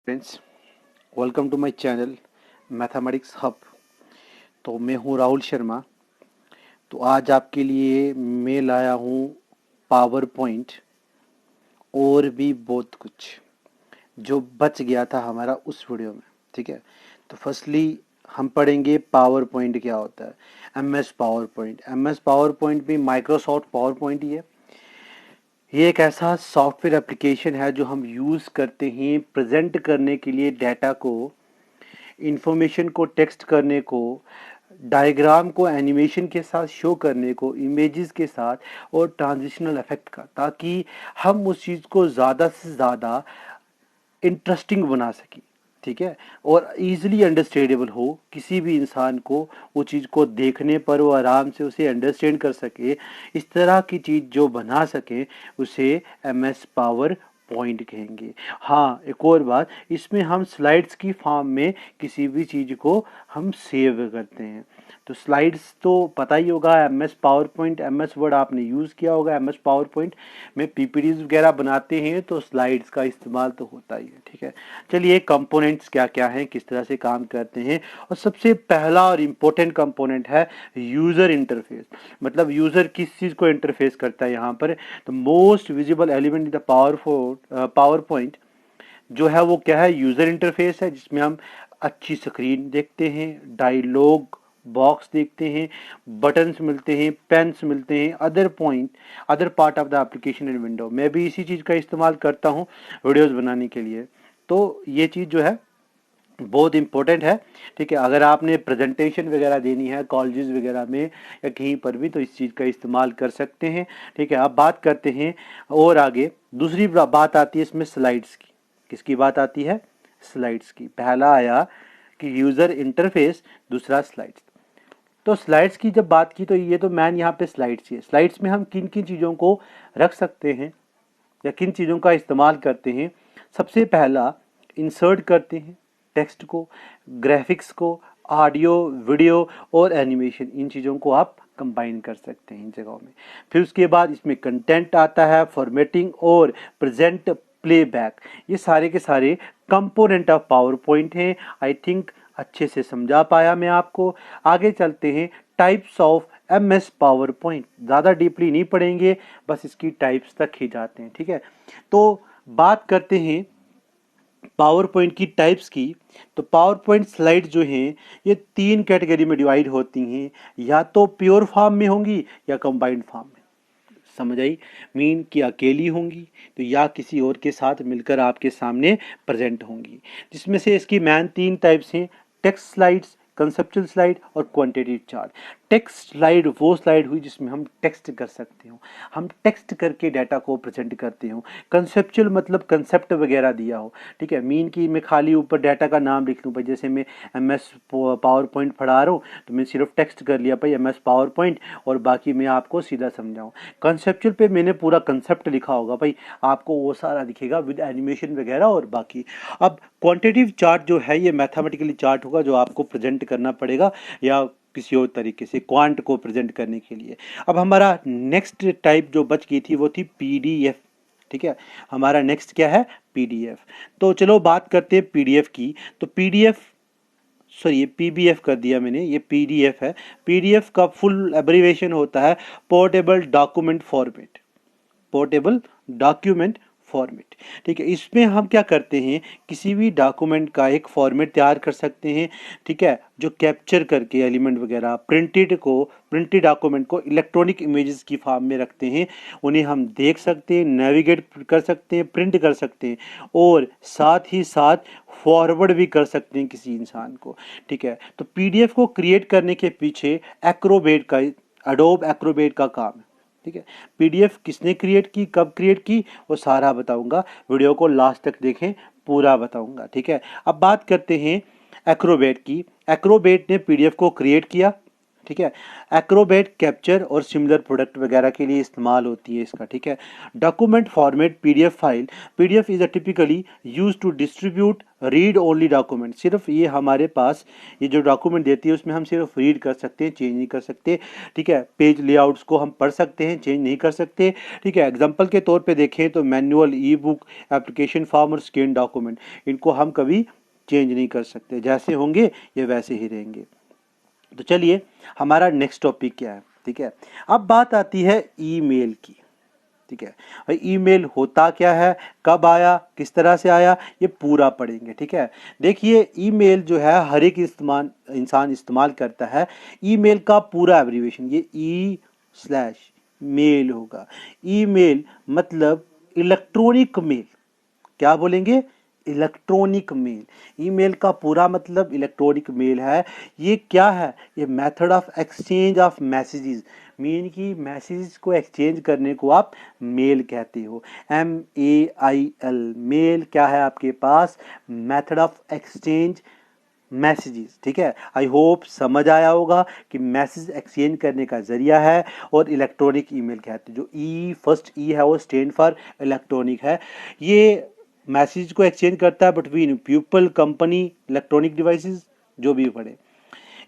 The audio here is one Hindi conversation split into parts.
Friends, welcome to my channel mathematics hub. तो मैं हूं राहुल शर्मा। तो आज आपके लिए मैं लाया हूं पावर पॉइंट और भी बहुत कुछ जो बच गया था हमारा उस वीडियो में। ठीक है, तो फर्स्टली हम पढ़ेंगे पावर पॉइंट क्या होता है। एम एस पावर पॉइंट भी माइक्रोसॉफ्ट पावर पॉइंट ही है। ये एक ऐसा सॉफ्टवेयर एप्लीकेशन है जो हम यूज़ करते हैं प्रेजेंट करने के लिए, डाटा को, इंफॉर्मेशन को टेक्स्ट करने को, डायग्राम को एनिमेशन के साथ शो करने को, इमेजेस के साथ, और ट्रांजिशनल इफेक्ट का, ताकि हम उस चीज़ को ज़्यादा से ज़्यादा इंटरेस्टिंग बना सकें। ठीक है, और इजीली अंडरस्टैंडेबल हो, किसी भी इंसान को वो चीज़ को देखने पर वो आराम से उसे अंडरस्टैंड कर सके। इस तरह की चीज़ जो बना सके उसे एम एस पावर पॉइंट कहेंगे। हाँ, एक और बात, इसमें हम स्लाइड्स की फॉर्म में किसी भी चीज़ को हम सेव करते हैं। तो स्लाइड्स तो पता ही होगा, M S power point, M S word आपने यूज़ किया होगा। एम एस पावर पॉइंट में पीपीटीज वगैरह बनाते हैं तो स्लाइड्स का इस्तेमाल तो होता ही है। ठीक है, चलिए कंपोनेंट्स क्या क्या हैं, किस तरह से काम करते हैं। और सबसे पहला और इम्पोर्टेंट कंपोनेंट है यूज़र इंटरफेस। मतलब यूज़र किस चीज़ को इंटरफेस करता है यहाँ पर। तो most visible element in the power point जो है वो क्या है, यूज़र इंटरफेस है, जिसमें हम अच्छी स्क्रीन देखते हैं, डायलॉग बॉक्स देखते हैं, बटन्स मिलते हैं, पेन्स मिलते हैं, other part of the application and window. मैं भी इसी चीज़ का इस्तेमाल करता हूँ वीडियोस बनाने के लिए। तो ये चीज़ जो है बहुत इंपॉर्टेंट है। ठीक है, अगर आपने प्रेजेंटेशन वगैरह देनी है कॉलेजेस वगैरह में या कहीं पर भी, तो इस चीज़ का इस्तेमाल कर सकते हैं। ठीक है, अब बात करते हैं और आगे। दूसरी बात आती है इसमें स्लाइड्स की। किसकी बात आती है? स्लाइड्स की। पहला आया कि यूज़र इंटरफेस, दूसरा स्लाइड्स। तो स्लाइड्स की जब बात की तो ये तो मैन यहाँ पे स्लाइड्स ही है। स्लाइड्स में हम किन किन चीज़ों को रख सकते हैं या किन चीज़ों का इस्तेमाल करते हैं। सबसे पहला, इंसर्ट करते हैं टेक्स्ट को, ग्राफिक्स को, ऑडियो, वीडियो और एनिमेशन, इन चीज़ों को आप कंबाइन कर सकते हैं इन जगहों में। फिर उसके बाद इसमें कंटेंट आता है, फॉर्मेटिंग और प्रेजेंट प्लेबैक। ये सारे के सारे कंपोनेंट ऑफ पावर पॉइंट हैं। आई थिंक अच्छे से समझा पाया मैं आपको। आगे चलते हैं, types of M S power point. ज़्यादा डीपली नहीं पढ़ेंगे, बस इसकी टाइप्स तक ही जाते हैं। ठीक है, तो बात करते हैं पावर पॉइंट की टाइप्स की। तो पावर पॉइंट स्लाइड जो हैं ये 3 कैटेगरी में डिवाइड होती हैं, या तो प्योर फॉर्म में होंगी या कंबाइंड फॉर्म में। समझ आई? मीन कि अकेली होंगी तो या किसी और के साथ मिलकर आपके सामने प्रेजेंट होंगी। जिसमें से इसकी मैन 3 टाइप्स हैं: टेक्स्ट स्लाइड्स, कंसेप्चुअल स्लाइड और क्वांटिटेटिव चार्ट। टेक्स्ट स्लाइड वो स्लाइड हुई जिसमें हम टेक्स्ट कर सकते हो, हम टेक्स्ट करके डाटा को प्रेजेंट करते हो। कंसेप्चुअल मतलब कंसेप्ट वगैरह दिया हो। ठीक है, मीन कि मैं खाली ऊपर डाटा का नाम लिख लूँ भाई, जैसे मैं एम एस पावर पॉइंट पढ़ा रहा हूँ तो मैं सिर्फ टेक्स्ट कर लिया भाई एम एस पावर पॉइंट, और बाकी मैं आपको सीधा समझाऊँ। कंसेप्चुअल पे मैंने पूरा कंसेप्ट लिखा होगा भाई, आपको वो सारा दिखेगा विद एनिमेशन वगैरह और बाकी। अब क्वांटिटेटिव चार्ट जो है ये मैथमेटिकली चार्ट होगा जो आपको प्रेजेंट करना पड़ेगा या किसी और तरीके से क्वांट को प्रेजेंट करने के लिए। अब हमारा नेक्स्ट टाइप जो बच गई थी वो थी पीडीएफ। ठीक है, हमारा नेक्स्ट क्या है? पीडीएफ। तो चलो बात करते हैं पीडीएफ की। तो पीडीएफ, सॉरी ये पीबीएफ कर दिया मैंने, ये पीडीएफ है। पीडीएफ का फुल एब्रीविएशन होता है portable document format. Portable document format. ठीक है, इसमें हम क्या करते हैं, किसी भी डॉक्यूमेंट का एक फॉर्मेट तैयार कर सकते हैं। ठीक है, जो कैप्चर करके एलिमेंट वगैरह प्रिंटेड डॉक्यूमेंट को इलेक्ट्रॉनिक इमेजेस की फॉर्म में रखते हैं। उन्हें हम देख सकते हैं, नेविगेट कर सकते हैं, प्रिंट कर सकते हैं और साथ ही साथ फॉरवर्ड भी कर सकते हैं किसी इंसान को। ठीक है, तो पीडीएफ को क्रिएट करने के पीछे एक्रोबेट का, एडोब एक्रोबेट का काम है। ठीक है, पीडीएफ किसने क्रिएट की, कब क्रिएट की, वो सारा बताऊंगा। वीडियो को लास्ट तक देखें, पूरा बताऊंगा। ठीक है, अब बात करते हैं एक्रोबेट की। एक्रोबेट ने पीडीएफ को क्रिएट किया। ठीक है। एक्रोबैट कैप्चर और सिमिलर प्रोडक्ट वगैरह के लिए इस्तेमाल होती है इसका, ठीक है। Document format PDF file, PDF is a typically use to distribute read only document. सिर्फ ये हमारे पास ये जो डॉक्यूमेंट देती है उसमें हम सिर्फ रीड कर सकते हैं, चेंज नहीं कर सकते, ठीक है। पेज लेआउट्स को हम पढ़ सकते हैं, चेंज नहीं कर सकते, ठीक है। एग्जाम्पल के तौर पे देखें तो मैनुअल, ई बुक, एप्लीकेशन फॉर्म और स्कैन डॉक्यूमेंट, इनको हम कभी चेंज नहीं कर सकते, जैसे होंगे ये वैसे ही रहेंगे। तो चलिए हमारा नेक्स्ट टॉपिक क्या है, ठीक है। अब बात आती है ईमेल की, ठीक है। भाई ईमेल होता क्या है, कब आया, किस तरह से आया, ये पूरा पढ़ेंगे, ठीक है। देखिए ईमेल जो है हर एक इंसान इस्तेमाल करता है। ईमेल का पूरा एब्रीविएशन ये ई/मेल होगा। ईमेल मतलब इलेक्ट्रॉनिक मेल, क्या बोलेंगे, इलेक्ट्रॉनिक मेल। ईमेल का पूरा मतलब इलेक्ट्रॉनिक मेल है। ये क्या है, ये method of exchange of messages, mean की मैसेज को एक्सचेंज करने को आप मेल कहते हो। MEAIL, मेल क्या है आपके पास, मेथड ऑफ एक्सचेंज मैसेजेस, ठीक है। आई होप समझ आया होगा कि मैसेज एक्सचेंज करने का जरिया है, और इलेक्ट्रॉनिक ईमेल कहते हैं। जो फर्स्ट ई है वो स्टैंड फॉर इलेक्ट्रॉनिक है। ये मैसेज को एक्सचेंज करता है between people, company, electronic devices, जो भी पढ़े।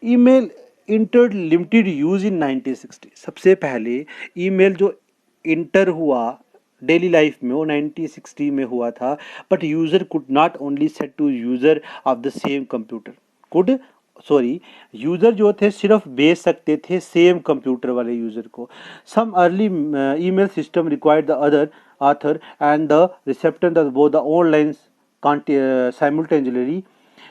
Email inter limited use in 1960, सबसे पहले ईमेल जो इंटर हुआ डेली लाइफ में वो 1960 में हुआ था। But user could not only set to user of the same computer, could sorry user जो थे सिर्फ भेज सकते थे सेम कंप्यूटर वाले यूजर को। Some early email system required the other author and the receptor of both the online simultaneously,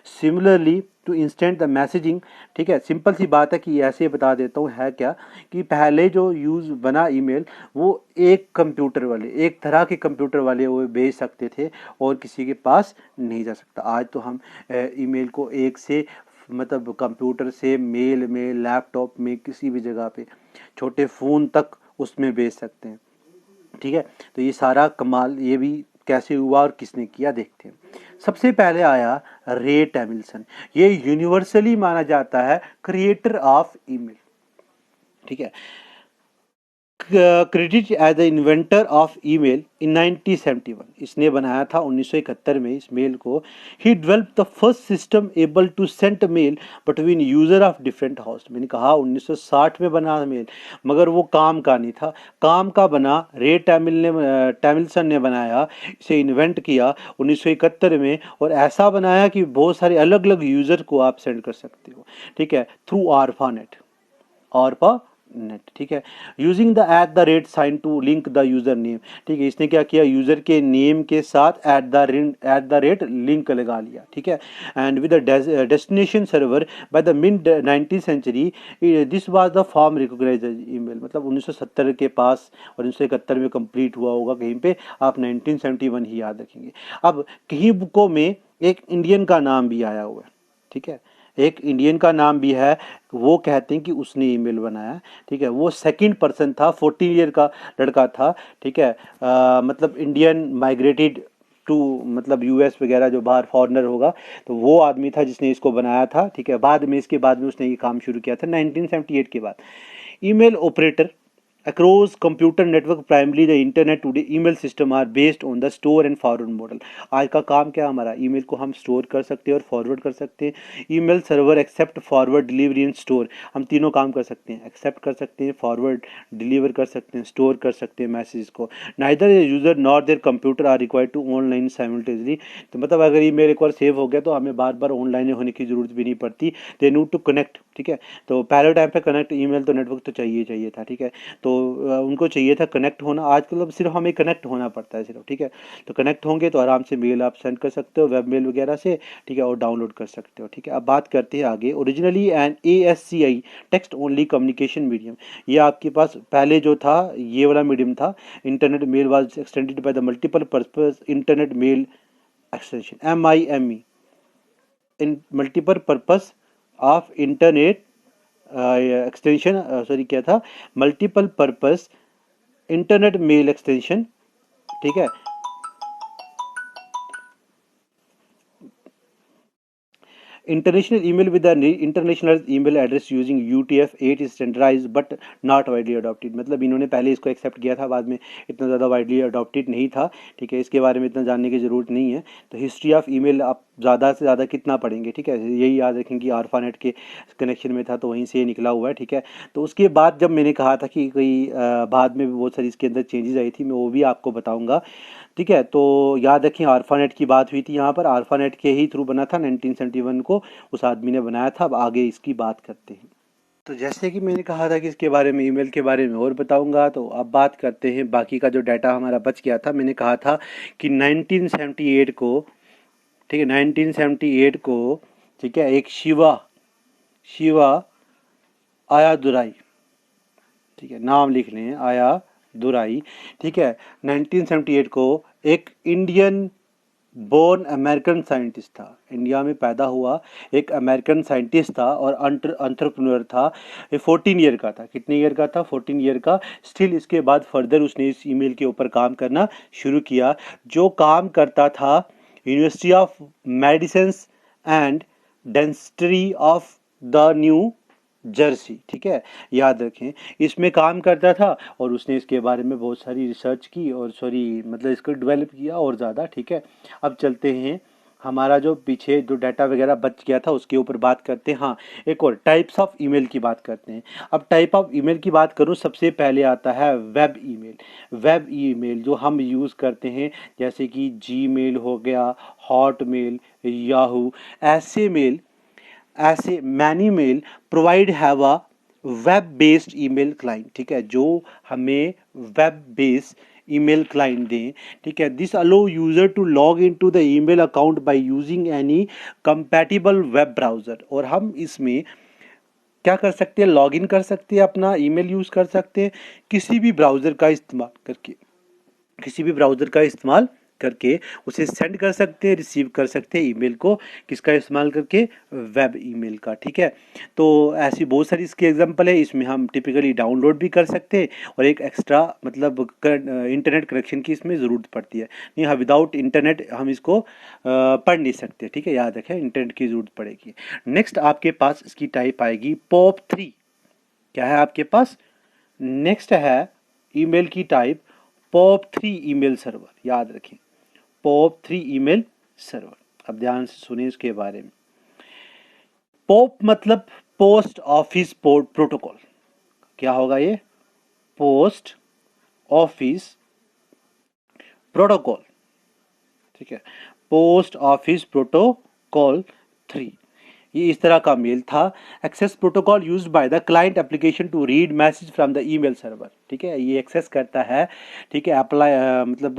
similarly to instant the messaging, ठीक है। सिंपल सी बात है कि ऐसे बता देता हूँ है क्या, कि पहले जो यूज़ बना ईमेल वो एक कंप्यूटर वाले, एक तरह के कंप्यूटर वाले वो भेज सकते थे और किसी के पास नहीं जा सकता। आज तो हम ईमेल को एक से मतलब कंप्यूटर से, मेल में, लैपटॉप में, किसी भी जगह पे, छोटे फ़ोन तक उसमें भेज सकते हैं, ठीक है। तो ये सारा कमाल ये भी कैसे हुआ और किसने किया देखते हैं। सबसे पहले आया रे टैमिल्सन, ये यूनिवर्सली माना जाता है क्रिएटर ऑफ ईमेल, ठीक है। Credit as the inventor of email in 1971, इसने बनाया था 1971 में इस मेल को। He develop the first system able to send mail between user of different house. मैंने कहा 1960 में बना मेल, मगर वो काम का नहीं था, काम का बना रे टैमिल्सन ने बनाया, इसे इन्वेंट किया 1971 में, और ऐसा बनाया कि बहुत सारे अलग अलग यूज़र को आप सेंड कर सकते हो, ठीक है, थ्रू आरपानेट, आरपा नेट, ठीक है। Using the at the rate sign to link the user name, ठीक है। इसने क्या किया, यूजर के नेम के साथ एट द रेट लिंक लगा लिया, ठीक है। And with destination server by the mid 19th century, this was the form recognized email. मतलब 1970 के पास और 1971 में कंप्लीट हुआ होगा कहीं पे, आप 1971 ही याद रखेंगे। अब कहीं बुकों में एक इंडियन का नाम भी आया हुआ है, ठीक है, एक इंडियन का नाम भी है, वो कहते हैं कि उसने ईमेल बनाया, ठीक है। वो सेकंड पर्सन था, 14 ईयर का लड़का था, ठीक है। मतलब इंडियन माइग्रेटेड टू मतलब यूएस वगैरह, जो बाहर फॉरेनर होगा, तो वो आदमी था जिसने इसको बनाया था, ठीक है। बाद में इसके बाद में उसने ये काम शुरू किया था 1978 के बाद। Email operator across computer network, primarily the internet today, email system are based on the store and forward model। आज का काम क्या हमारा, ईमेल को हम स्टोर कर सकते हैं और फॉरवर्ड कर सकते हैं। Email server accept, forward, delivery and store, हम तीनों काम कर सकते हैं, एक्सेप्ट कर सकते हैं, फॉरवर्ड डिलीवर कर सकते हैं, स्टोर कर सकते हैं मैसेज को। Neither user not their computer are required to online simultaneously, तो मतलब अगर ईमेल एक बार सेव हो गया तो हमें बार बार ऑनलाइन होने की जरूरत भी नहीं पड़ती। दे नीड टू कनेक्ट, ठीक है। तो पहले टाइम पे कनेक्ट ईमेल तो नेटवर्क तो चाहिए चाहिए था, ठीक है। तो उनको चाहिए था कनेक्ट होना, आजकल अब सिर्फ हमें कनेक्ट होना पड़ता है सिर्फ, ठीक है। तो कनेक्ट होंगे तो आराम से मेल आप सेंड कर सकते हो, वेब मेल वगैरह से, ठीक है, और डाउनलोड कर सकते हो, ठीक है। अब बात करते हैं आगे। Originally an ASCI text only communication medium, ये आपके पास पहले जो था ये वाला मीडियम था। Internet mail was extended by the multiple purpose internet mail extension, MIME, in multiple purpose of internet extension, sorry क्या था, multiple purpose internet mail extension, ठीक है। International email with the international email address using UTF-8 is standardized but not widely adopted। मतलब इन्होंने पहले इसको एक्सेप्ट किया था, बाद में इतना ज़्यादा वाइडली अडॉप्टेड नहीं था। ठीक है, इसके बारे में इतना जानने की ज़रूरत नहीं है। तो हिस्ट्री ऑफ ईमेल आप ज़्यादा से ज़्यादा कितना पढ़ेंगे, ठीक है, यही याद रखें कि ARPANET के कनेक्शन में था तो वहीं से ये निकला हुआ है। ठीक है, तो उसके बाद जब मैंने कहा था कि कोई बाद में भी बहुत सारी इसके अंदर चेंजेस आई थी, मैं वो भी आपको बताऊँगा। ठीक है, तो याद रखें ARPANET की बात हुई थी यहाँ पर, ARPANET के ही थ्रू बना था, 1971 को उस आदमी ने बनाया था। अब आगे इसकी बात करते हैं। तो जैसे कि मैंने कहा था कि इसके बारे में, ईमेल के बारे में और बताऊंगा, तो अब बात करते हैं बाकी का जो डाटा हमारा बच गया था। मैंने कहा था कि 1978 को, ठीक है, 1978 को, ठीक है, एक शिवा आयादुराई, ठीक है, नाम लिख लें, आयादुराई। ठीक है, 1978 को एक इंडियन बोर्न अमेरिकन साइंटिस्ट था, इंडिया में पैदा हुआ एक अमेरिकन साइंटिस्ट था और एंटरप्रेन्योर था। ये 14 ईयर का था। कितने ईयर का था? 14 ईयर का। स्टिल इसके बाद फर्दर उसने इस ईमेल के ऊपर काम करना शुरू किया, जो काम करता था university of medicine and dentistry of the new Jersey. ठीक है, याद रखें, इसमें काम करता था और उसने इसके बारे में बहुत सारी रिसर्च की और मतलब इसको डेवलप किया और ज़्यादा। ठीक है, अब चलते हैं, हमारा जो पीछे जो डाटा वगैरह बच गया था उसके ऊपर बात करते हैं। हाँ, एक और टाइप्स ऑफ ईमेल की बात करते हैं। अब टाइप ऑफ ईमेल की बात करूँ, सबसे पहले आता है वेब ईमेल। वेब ईमेल जो हम यूज़ करते हैं, जैसे कि जीमेल हो गया, हॉटमेल, याहू, ऐसे many mail provide have a web based email client. ठीक है, जो हमें वेब बेस्ड ईमेल क्लाइंट दें। ठीक है, this allow user to log in to the email account by using any compatible web browser. और हम इसमें क्या कर सकते हैं? लॉग इन कर सकते हैं, अपना ईमेल यूज़ कर सकते हैं किसी भी ब्राउज़र का इस्तेमाल करके, किसी भी ब्राउज़र का इस्तेमाल करके उसे सेंड कर सकते हैं, रिसीव कर सकते हैं ईमेल को, किसका इस्तेमाल करके? वेब ईमेल का। ठीक है, तो ऐसी बहुत सारी इसकी एग्जांपल है। इसमें हम टिपिकली डाउनलोड भी कर सकते हैं और एक एक्स्ट्रा मतलब इंटरनेट कनेक्शन की इसमें ज़रूरत पड़ती है। नहीं, हाँ, विदाउट इंटरनेट हम इसको पढ़ नहीं सकते। ठीक है, याद रखें, इंटरनेट की ज़रूरत पड़ेगी। नेक्स्ट आपके पास इसकी टाइप आएगी POP3। क्या है आपके पास? नेक्स्ट है ईमेल की टाइप POP3 ईमेल सर्वर। याद रखें, POP3 ईमेल सर्वर। अब ध्यान से सुनिए इसके बारे में। पोप मतलब पोस्ट ऑफिस प्रोटोकॉल। क्या होगा ये? Post office protocol. ठीक है, पोस्ट ऑफिस प्रोटोकॉल 3, ये इस तरह का मेल था। Access protocol used by the client application to read message from the email server. ठीक है, ये एक्सेस करता है, ठीक है, अप्लाई मतलब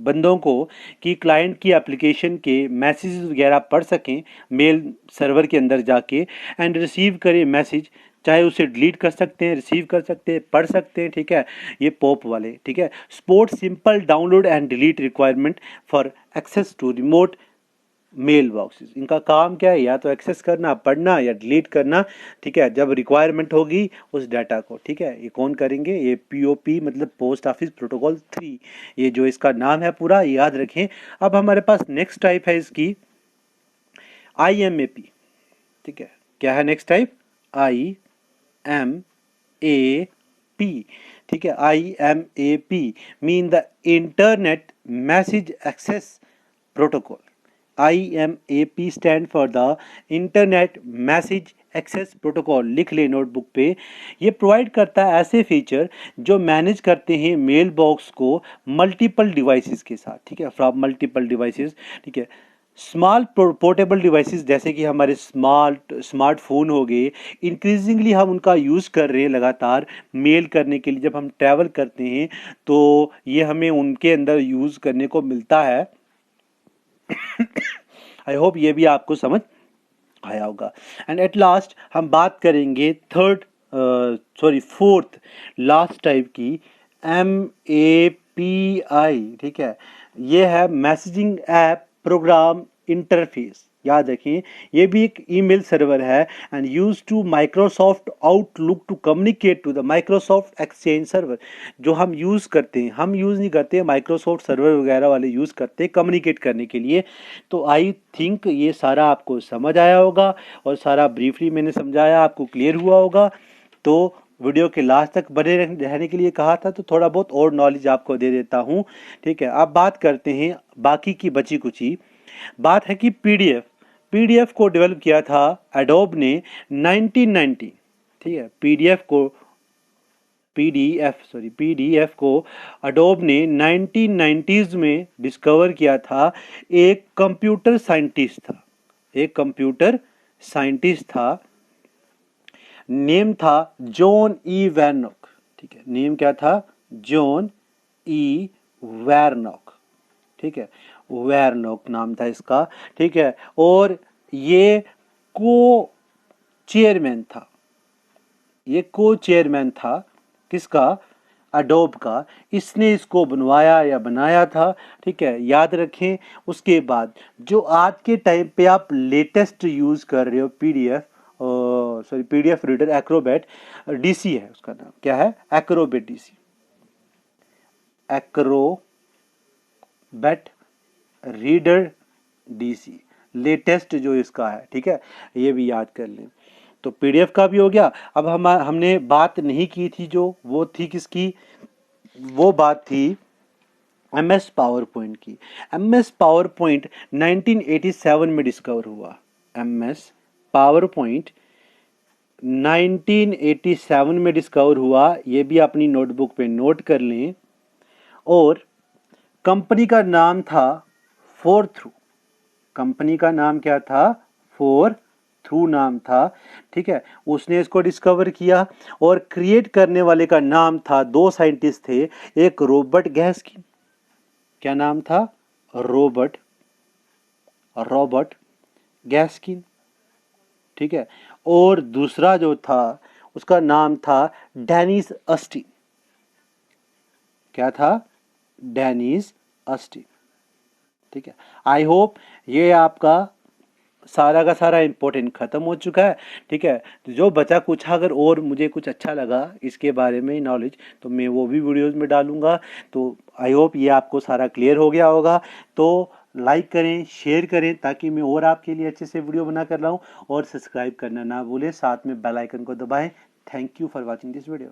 बंदों को, कि क्लाइंट की एप्लीकेशन के मैसेज वगैरह पढ़ सकें मेल सर्वर के अंदर जाके, एंड रिसीव करें मैसेज, चाहे उसे डिलीट कर सकते हैं, रिसीव कर सकते हैं, पढ़ सकते हैं। ठीक है, ये पोप वाले। ठीक है, support simple download and delete requirement for access to remote mail boxes. इनका काम क्या है? या तो एक्सेस करना, पढ़ना या डिलीट करना। ठीक है, जब रिक्वायरमेंट होगी उस डाटा को। ठीक है, ये कौन करेंगे? ये POP मतलब पोस्ट ऑफिस प्रोटोकॉल 3, ये जो इसका नाम है पूरा, याद रखें। अब हमारे पास नेक्स्ट टाइप है इसकी IMAP। ठीक है, क्या है नेक्स्ट टाइप? IMAP। ठीक है, IMAP mean the internet message access protocol. IMAP stand for the internet message access protocol. लिख ले नोटबुक पे। ये प्रोवाइड करता है ऐसे फीचर जो मैनेज करते हैं मेल बॉक्स को मल्टीपल डिवाइसेस के साथ। ठीक है, फ्रॉम मल्टीपल डिवाइसेस। ठीक है, स्मॉल पोर्टेबल डिवाइसेस जैसे कि हमारे स्मार्टफोन हो गए, इंक्रीजिंगली हम उनका यूज़ कर रहे हैं लगातार मेल करने के लिए। जब हम ट्रैवल करते हैं तो ये हमें उनके अंदर यूज़ करने को मिलता है। आई होप ये भी आपको समझ आया होगा। एंड एट लास्ट हम बात करेंगे फोर्थ लास्ट टाइप की, MAPI। ठीक है, ये है मैसेजिंग ऐप प्रोग्राम इंटरफेस। याद रखें, ये भी एक ईमेल सर्वर है and use to Microsoft Outlook to communicate to the Microsoft Exchange server. जो हम यूज़ करते हैं, हम यूज़ नहीं करते, माइक्रोसॉफ्ट सर्वर वगैरह वाले यूज़ करते हैं कम्युनिकेट करने के लिए। तो आई थिंक ये सारा आपको समझ आया होगा और सारा ब्रीफली मैंने समझाया, आपको क्लियर हुआ होगा। तो वीडियो के लास्ट तक बने रहने के लिए कहा था, तो थोड़ा बहुत और नॉलेज आपको दे देता हूँ। ठीक है, अब बात करते हैं बाकी की बची कुची। बात है कि पीडीएफ को डेवलप किया था एडोब ने 1990। ठीक है, पीडीएफ को एडोब ने 1990s में डिस्कवर किया था। एक कंप्यूटर साइंटिस्ट था, नेम था जॉन ई वैरनॉक। ठीक है, नेम क्या था? John E Warnock. ठीक है, वैरनॉक नाम था इसका। ठीक है, और ये को चेयरमैन था किसका? एडोब का। इसने इसको बनवाया या बनाया था। ठीक है, याद रखें। उसके बाद जो आज के टाइम पे आप लेटेस्ट यूज कर रहे हो पीडीएफ रीडर एक्रोबैट डीसी है, उसका नाम क्या है? Acrobat DC, Acrobat reader DC latest जो इसका है। ठीक है, ये भी याद कर लें। तो पीडीएफ का भी हो गया। अब हमने बात नहीं की थी, जो वो थी किसकी? वो बात थी एमएस पावर पॉइंट की। एमएस पावर पॉइंट 1987 में डिस्कवर हुआ। एमएस पावर पॉइंट 1987 में डिस्कवर हुआ, ये भी अपनी नोटबुक पे नोट कर लें। और कंपनी का नाम था फोरथ्रू। कंपनी का नाम क्या था? फोरथ्रू नाम था। ठीक है, उसने इसको डिस्कवर किया और क्रिएट करने वाले का नाम था, दो साइंटिस्ट थे, एक रॉबर्ट गैस्किन। क्या नाम था? रॉबर्ट गैस्किन। ठीक है, और दूसरा जो था उसका नाम था डेनिस अस्टिन। क्या था? Dennis Austin. ठीक है, आई होप ये आपका सारा का सारा इंपॉर्टेंट खत्म हो चुका है। ठीक है, तो जो बचा कुछ अगर और मुझे कुछ अच्छा लगा इसके बारे में नॉलेज, तो मैं वो भी वीडियोस में डालूंगा। तो आई होप ये आपको सारा क्लियर हो गया होगा। तो लाइक करें, शेयर करें, ताकि मैं और आपके लिए अच्छे से वीडियो बना कर लाऊं। और सब्सक्राइब करना ना भूलें, साथ में बेल आइकन को दबाएं। Thank you for watching this video.